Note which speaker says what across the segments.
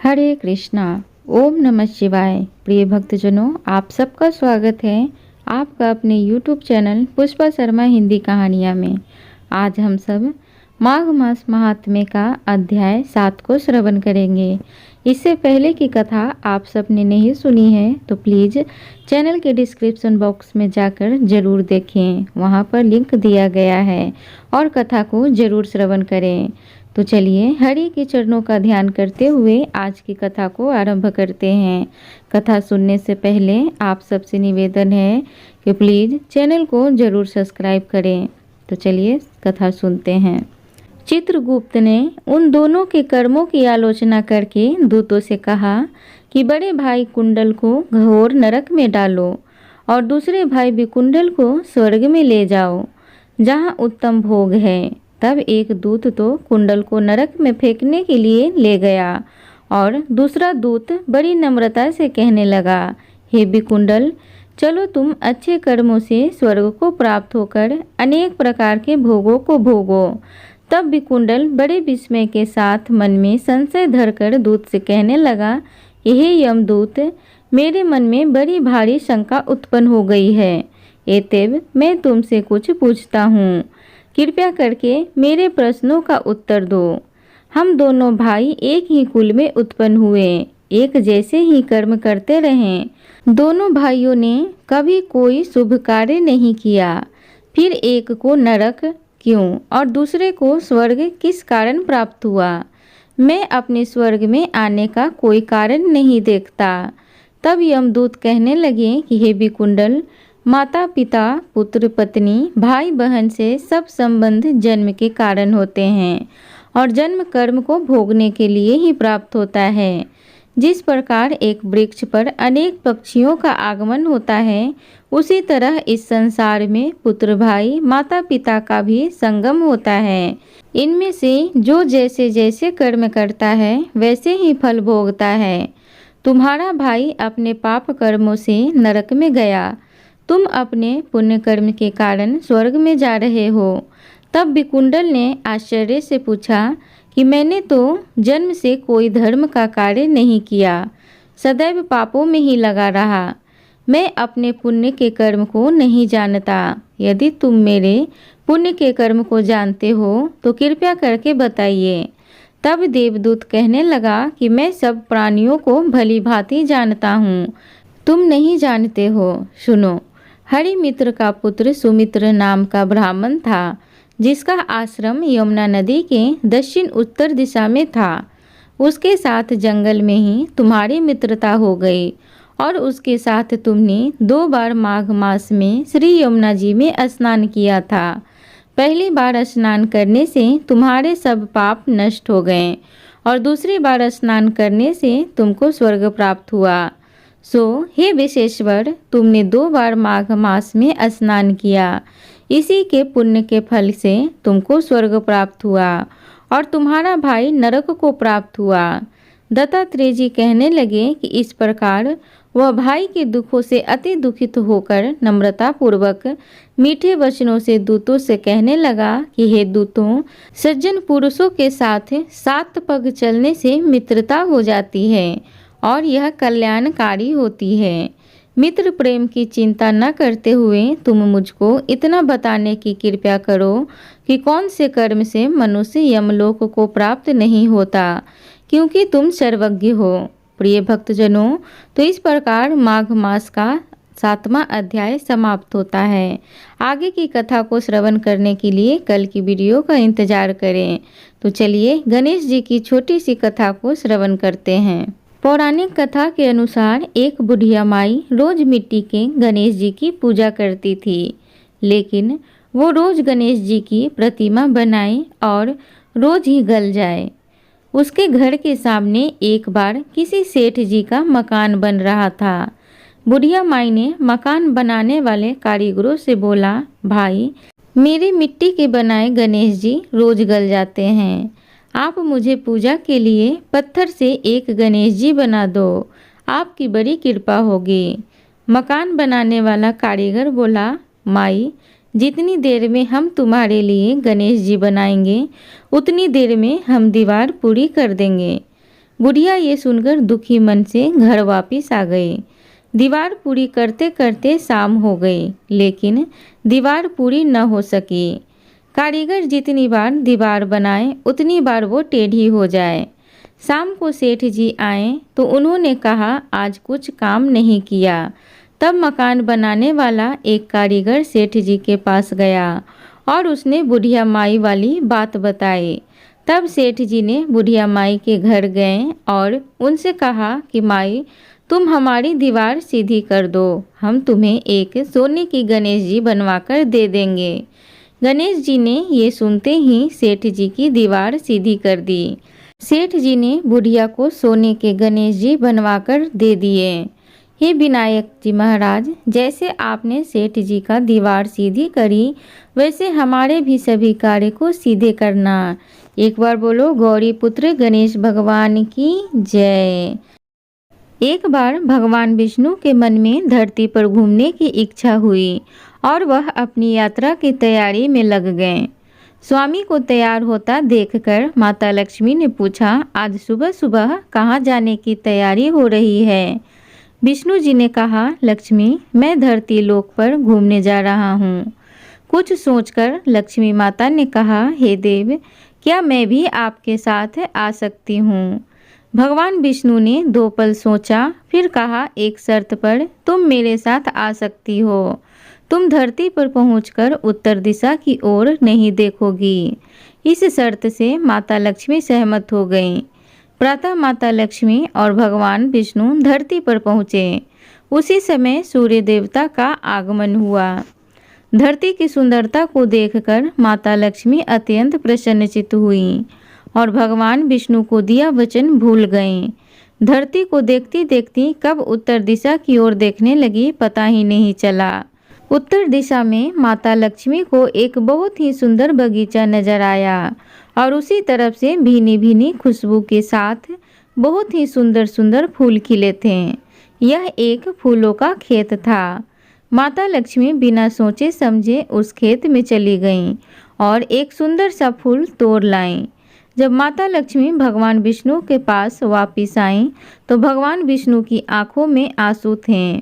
Speaker 1: हरे कृष्णा। ओम नमः शिवाय। प्रिय भक्तजनों, आप सबका स्वागत है आपका अपने YouTube चैनल पुष्पा शर्मा हिंदी कहानियाँ में। आज हम सब माघ मास महात्म्य का अध्याय 7 को श्रवण करेंगे। इससे पहले की कथा आप सबने नहीं सुनी है तो प्लीज़ चैनल के डिस्क्रिप्शन बॉक्स में जाकर ज़रूर देखें, वहाँ पर लिंक दिया गया है और कथा को ज़रूर श्रवण करें। तो चलिए हरि के चरणों का ध्यान करते हुए आज की कथा को आरंभ करते हैं। कथा सुनने से पहले आप सबसे निवेदन है कि प्लीज़ चैनल को ज़रूर सब्सक्राइब करें। तो चलिए कथा सुनते हैं। चित्रगुप्त ने उन दोनों के कर्मों की आलोचना करके दूतों से कहा कि बड़े भाई कुंडल को घोर नरक में डालो और दूसरे भाई विकुंडल को स्वर्ग में ले जाओ, जहाँ उत्तम भोग है। तब एक दूत तो कुंडल को नरक में फेंकने के लिए ले गया और दूसरा दूत बड़ी नम्रता से कहने लगा, हे विकुंडल, चलो तुम अच्छे कर्मों से स्वर्ग को प्राप्त होकर अनेक प्रकार के भोगों को भोगो। तब विकुंडल बड़े विस्मय के साथ मन में संशय धरकर दूत से कहने लगा, हे यमदूत, मेरे मन में बड़ी भारी शंका उत्पन्न हो गई है। एतेव मैं तुमसे कुछ पूछता हूँ, कृपया करके मेरे प्रश्नों का उत्तर दो। हम दोनों भाई एक ही कुल में उत्पन्न हुए, एक जैसे ही कर्म करते रहे। दोनों भाइयों ने कभी कोई शुभ कार्य नहीं किया, फिर एक को नरक क्यों और दूसरे को स्वर्ग किस कारण प्राप्त हुआ? मैं अपने स्वर्ग में आने का कोई कारण नहीं देखता। तब यमदूत कहने लगे कि हे विकुंडल, माता पिता पुत्र पत्नी भाई बहन से सब संबंध जन्म के कारण होते हैं और जन्म कर्म को भोगने के लिए ही प्राप्त होता है। जिस प्रकार एक वृक्ष पर अनेक पक्षियों का आगमन होता है, उसी तरह इस संसार में पुत्र भाई माता पिता का भी संगम होता है। इनमें से जो जैसे जैसे कर्म करता है वैसे ही फल भोगता है। तुम्हारा भाई अपने पाप कर्मों से नरक में गया, तुम अपने पुण्य कर्म के कारण स्वर्ग में जा रहे हो। तब विकुंडल ने आश्चर्य से पूछा कि मैंने तो जन्म से कोई धर्म का कार्य नहीं किया, सदैव पापों में ही लगा रहा। मैं अपने पुण्य के कर्म को नहीं जानता। यदि तुम मेरे पुण्य के कर्म को जानते हो तो कृपया करके बताइए। तब देवदूत कहने लगा कि मैं सब प्राणियों को भली भांति जानता हूँ, तुम नहीं जानते हो। सुनो, हरिमित्र का पुत्र सुमित्र नाम का ब्राह्मण था, जिसका आश्रम यमुना नदी के दक्षिण उत्तर दिशा में था। उसके साथ जंगल में ही तुम्हारी मित्रता हो गई और उसके साथ तुमने 2 बार माघ मास में श्री यमुना जी में स्नान किया था। पहली बार स्नान करने से तुम्हारे सब पाप नष्ट हो गए और दूसरी बार स्नान करने से तुमको स्वर्ग प्राप्त हुआ। सो हे विशेश्वर, तुमने 2 बार माघ मास में स्नान किया, इसी के पुण्य के फल से तुमको स्वर्ग प्राप्त हुआ और तुम्हारा भाई नरक को प्राप्त हुआ। दत्तात्रेय जी कहने लगे कि इस प्रकार वह भाई के दुखों से अति दुखित होकर नम्रता पूर्वक मीठे वचनों से दूतों से कहने लगा कि हे दूतों, सज्जन पुरुषों के साथ 7 पग चलने से मित्रता हो जाती है और यह कल्याणकारी होती है। मित्र प्रेम की चिंता न करते हुए तुम मुझको इतना बताने की कृपया करो कि कौन से कर्म से मनुष्य यमलोक को प्राप्त नहीं होता, क्योंकि तुम सर्वज्ञ हो। प्रिय भक्तजनों, तो इस प्रकार माघ मास का 7वां अध्याय समाप्त होता है। आगे की कथा को श्रवण करने के लिए कल की वीडियो का इंतजार करें। तो चलिए गणेश जी की छोटी सी कथा को श्रवण करते हैं। पौराणिक कथा के अनुसार एक बुढ़िया माई रोज मिट्टी के गणेश जी की पूजा करती थी, लेकिन वो रोज गणेश जी की प्रतिमा बनाए और रोज ही गल जाए। उसके घर के सामने एक बार किसी सेठ जी का मकान बन रहा था। बुढ़िया माई ने मकान बनाने वाले कारीगरों से बोला, भाई, मेरे मिट्टी के बनाए गणेश जी रोज गल जाते हैं, आप मुझे पूजा के लिए पत्थर से एक गणेश जी बना दो, आपकी बड़ी कृपा होगी। मकान बनाने वाला कारीगर बोला, माई, जितनी देर में हम तुम्हारे लिए गणेश जी बनाएंगे उतनी देर में हम दीवार पूरी कर देंगे। बुढ़िया ये सुनकर दुखी मन से घर वापिस आ गई। दीवार पूरी करते करते शाम हो गई, लेकिन दीवार पूरी न हो सकी। कारीगर जितनी बार दीवार बनाए उतनी बार वो टेढ़ी हो जाए। शाम को सेठ जी आए तो उन्होंने कहा, आज कुछ काम नहीं किया। तब मकान बनाने वाला एक कारीगर सेठ जी के पास गया और उसने बुढ़िया माई वाली बात बताई। तब सेठ जी ने बुढ़िया माई के घर गए और उनसे कहा कि माई, तुम हमारी दीवार सीधी कर दो, हम तुम्हें एक सोने की गणेश जी बनवाकर दे देंगे। गणेश जी ने ये सुनते ही सेठ जी की दीवार सीधी कर दी। सेठ जी ने बुढ़िया को सोने के गणेश जी बनवाकर दे दिए। हे विनायक जी महाराज, जैसे आपने सेठ जी का दीवार सीधी करी, वैसे हमारे भी सभी कार्य को सीधे करना। एक बार बोलो गौरी पुत्र गणेश भगवान की जय। एक बार भगवान विष्णु के मन में धरती पर घूमने की इच्छा हुई और वह अपनी यात्रा की तैयारी में लग गए। स्वामी को तैयार होता देखकर माता लक्ष्मी ने पूछा, आज सुबह सुबह कहाँ जाने की तैयारी हो रही है? विष्णु जी ने कहा, लक्ष्मी, मैं धरती लोक पर घूमने जा रहा हूँ। कुछ सोचकर लक्ष्मी माता ने कहा, हे देव, क्या मैं भी आपके साथ आ सकती हूँ? भगवान विष्णु ने 2 पल सोचा, फिर कहा, एक शर्त पर तुम मेरे साथ आ सकती हो। तुम धरती पर पहुंचकर उत्तर दिशा की ओर नहीं देखोगी। इस शर्त से माता लक्ष्मी सहमत हो गईं। प्रातः माता लक्ष्मी और भगवान विष्णु धरती पर पहुँचे। उसी समय सूर्य देवता का आगमन हुआ। धरती की सुंदरता को देखकर माता लक्ष्मी अत्यंत प्रसन्नचित्त हुई और भगवान विष्णु को दिया वचन भूल गईं। धरती को देखती देखती कब उत्तर दिशा की ओर देखने लगी पता ही नहीं चला। उत्तर दिशा में माता लक्ष्मी को एक बहुत ही सुंदर बगीचा नजर आया और उसी तरफ से भीनी भीनी खुशबू के साथ बहुत ही सुंदर सुंदर फूल खिले थे। यह एक फूलों का खेत था। माता लक्ष्मी बिना सोचे समझे उस खेत में चली गईं और एक सुंदर सा फूल तोड़ लाईं। जब माता लक्ष्मी भगवान विष्णु के पास वापिस आईं तो भगवान विष्णु की आंखों में आंसू थे।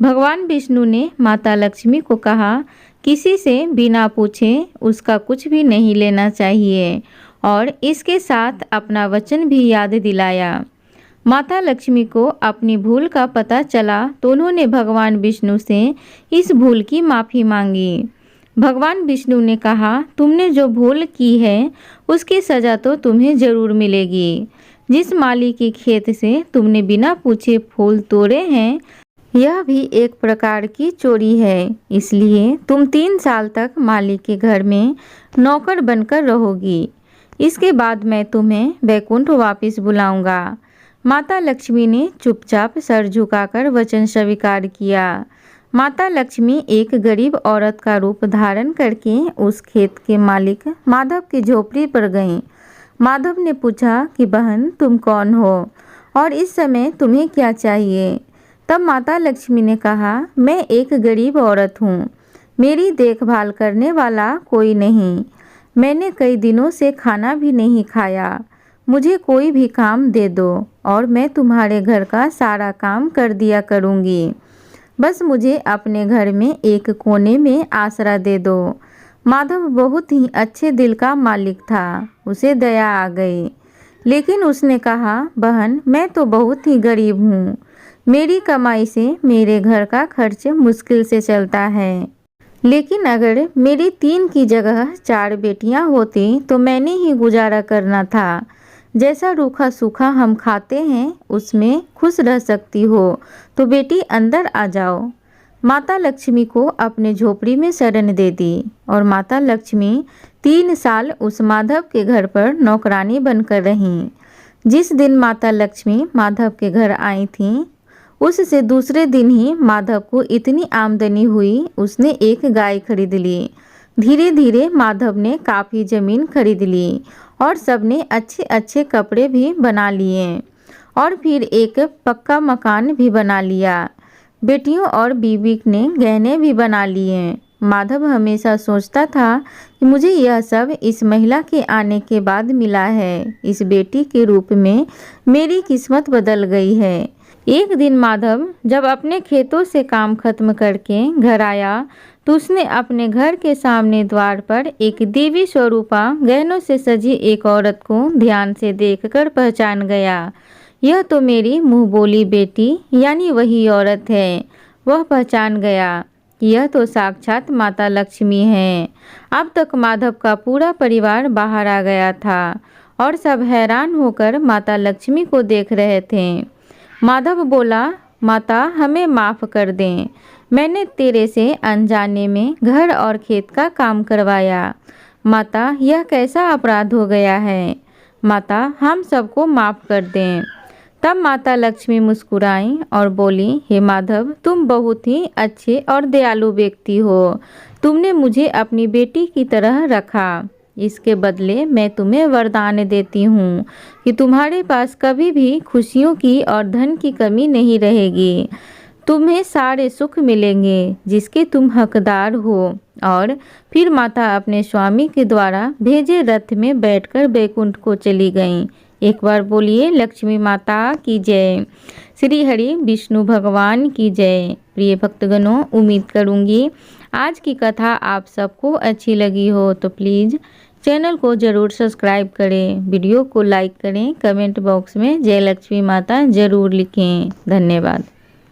Speaker 1: भगवान विष्णु ने माता लक्ष्मी को कहा, किसी से बिना पूछे उसका कुछ भी नहीं लेना चाहिए और इसके साथ अपना वचन भी याद दिलाया। माता लक्ष्मी को अपनी भूल का पता चला तो उन्होंने भगवान विष्णु से इस भूल की माफ़ी मांगी। भगवान विष्णु ने कहा, तुमने जो भूल की है उसकी सज़ा तो तुम्हें ज़रूर मिलेगी। जिस माली के खेत से तुमने बिना पूछे फूल तोड़े हैं, यह भी एक प्रकार की चोरी है। इसलिए तुम 3 साल तक माली के घर में नौकर बनकर रहोगी। इसके बाद मैं तुम्हें वैकुंठ वापस बुलाऊंगा। माता लक्ष्मी ने चुपचाप सर झुकाकर वचन स्वीकार किया। माता लक्ष्मी एक गरीब औरत का रूप धारण करके उस खेत के मालिक माधव की झोपड़ी पर गईं। माधव ने पूछा कि बहन, तुम कौन हो और इस समय तुम्हें क्या चाहिए? तब माता लक्ष्मी ने कहा, मैं एक गरीब औरत हूँ। मेरी देखभाल करने वाला कोई नहीं। मैंने कई दिनों से खाना भी नहीं खाया। मुझे कोई भी काम दे दो और मैं तुम्हारे घर का सारा काम कर दिया करूँगी। बस मुझे अपने घर में एक कोने में आसरा दे दो। माधव बहुत ही अच्छे दिल का मालिक था। उसे दया आ गई, लेकिन उसने कहा, बहन, मैं तो बहुत ही गरीब हूँ। मेरी कमाई से मेरे घर का खर्च मुश्किल से चलता है। लेकिन अगर मेरी 3 की जगह 4 बेटियां होती तो मैंने ही गुजारा करना था। जैसा रूखा सूखा हम खाते हैं उसमें खुश रह सकती हो तो बेटी अंदर आ जाओ। माता लक्ष्मी को अपने झोपड़ी में शरण दे दी और माता लक्ष्मी 3 साल उस माधव के घर पर नौकरानी बनकर रहीं। जिस दिन माता लक्ष्मी माधव के घर आई थीं, उससे दूसरे दिन ही माधव को इतनी आमदनी हुई, उसने एक गाय खरीद ली। धीरे धीरे माधव ने काफ़ी ज़मीन खरीद ली और सबने अच्छे अच्छे कपड़े भी बना लिए और फिर एक पक्का मकान भी बना लिया। बेटियों और बीवी ने गहने भी बना लिए माधव हमेशा सोचता था कि मुझे यह सब इस महिला के आने के बाद मिला है। इस बेटी के रूप में मेरी किस्मत बदल गई है। एक दिन माधव जब अपने खेतों से काम खत्म करके घर आया तो उसने अपने घर के सामने द्वार पर एक देवी स्वरूपा गहनों से सजी एक औरत को ध्यान से देखकर पहचान गया। यह तो मेरी मुँह बोली बेटी यानी वही औरत है। वह पहचान गया, यह तो साक्षात माता लक्ष्मी है। अब तक माधव का पूरा परिवार बाहर आ गया था और सब हैरान होकर माता लक्ष्मी को देख रहे थे। माधव बोला, माता हमें माफ़ कर दें, मैंने तेरे से अनजाने में घर और खेत का काम करवाया। माता यह कैसा अपराध हो गया है, माता हम सबको माफ़ कर दें। तब माता लक्ष्मी मुस्कुराई और बोली, हे माधव तुम बहुत ही अच्छे और दयालु व्यक्ति हो। तुमने मुझे अपनी बेटी की तरह रखा। इसके बदले मैं तुम्हें वरदान देती हूँ कि तुम्हारे पास कभी भी खुशियों की और धन की कमी नहीं रहेगी। तुम्हें सारे सुख मिलेंगे जिसके तुम हकदार हो। और फिर माता अपने स्वामी के द्वारा भेजे रथ में बैठकर बैकुंठ को चली गईं। एक बार बोलिए लक्ष्मी माता की जय। श्री हरि विष्णु भगवान की जय। प्रिय भक्तगणों, उम्मीद करूंगी आज की कथा आप सबको अच्छी लगी हो तो प्लीज़ चैनल को ज़रूर सब्सक्राइब करें, वीडियो को लाइक करें, कमेंट बॉक्स में जय लक्ष्मी माता ज़रूर लिखें। धन्यवाद।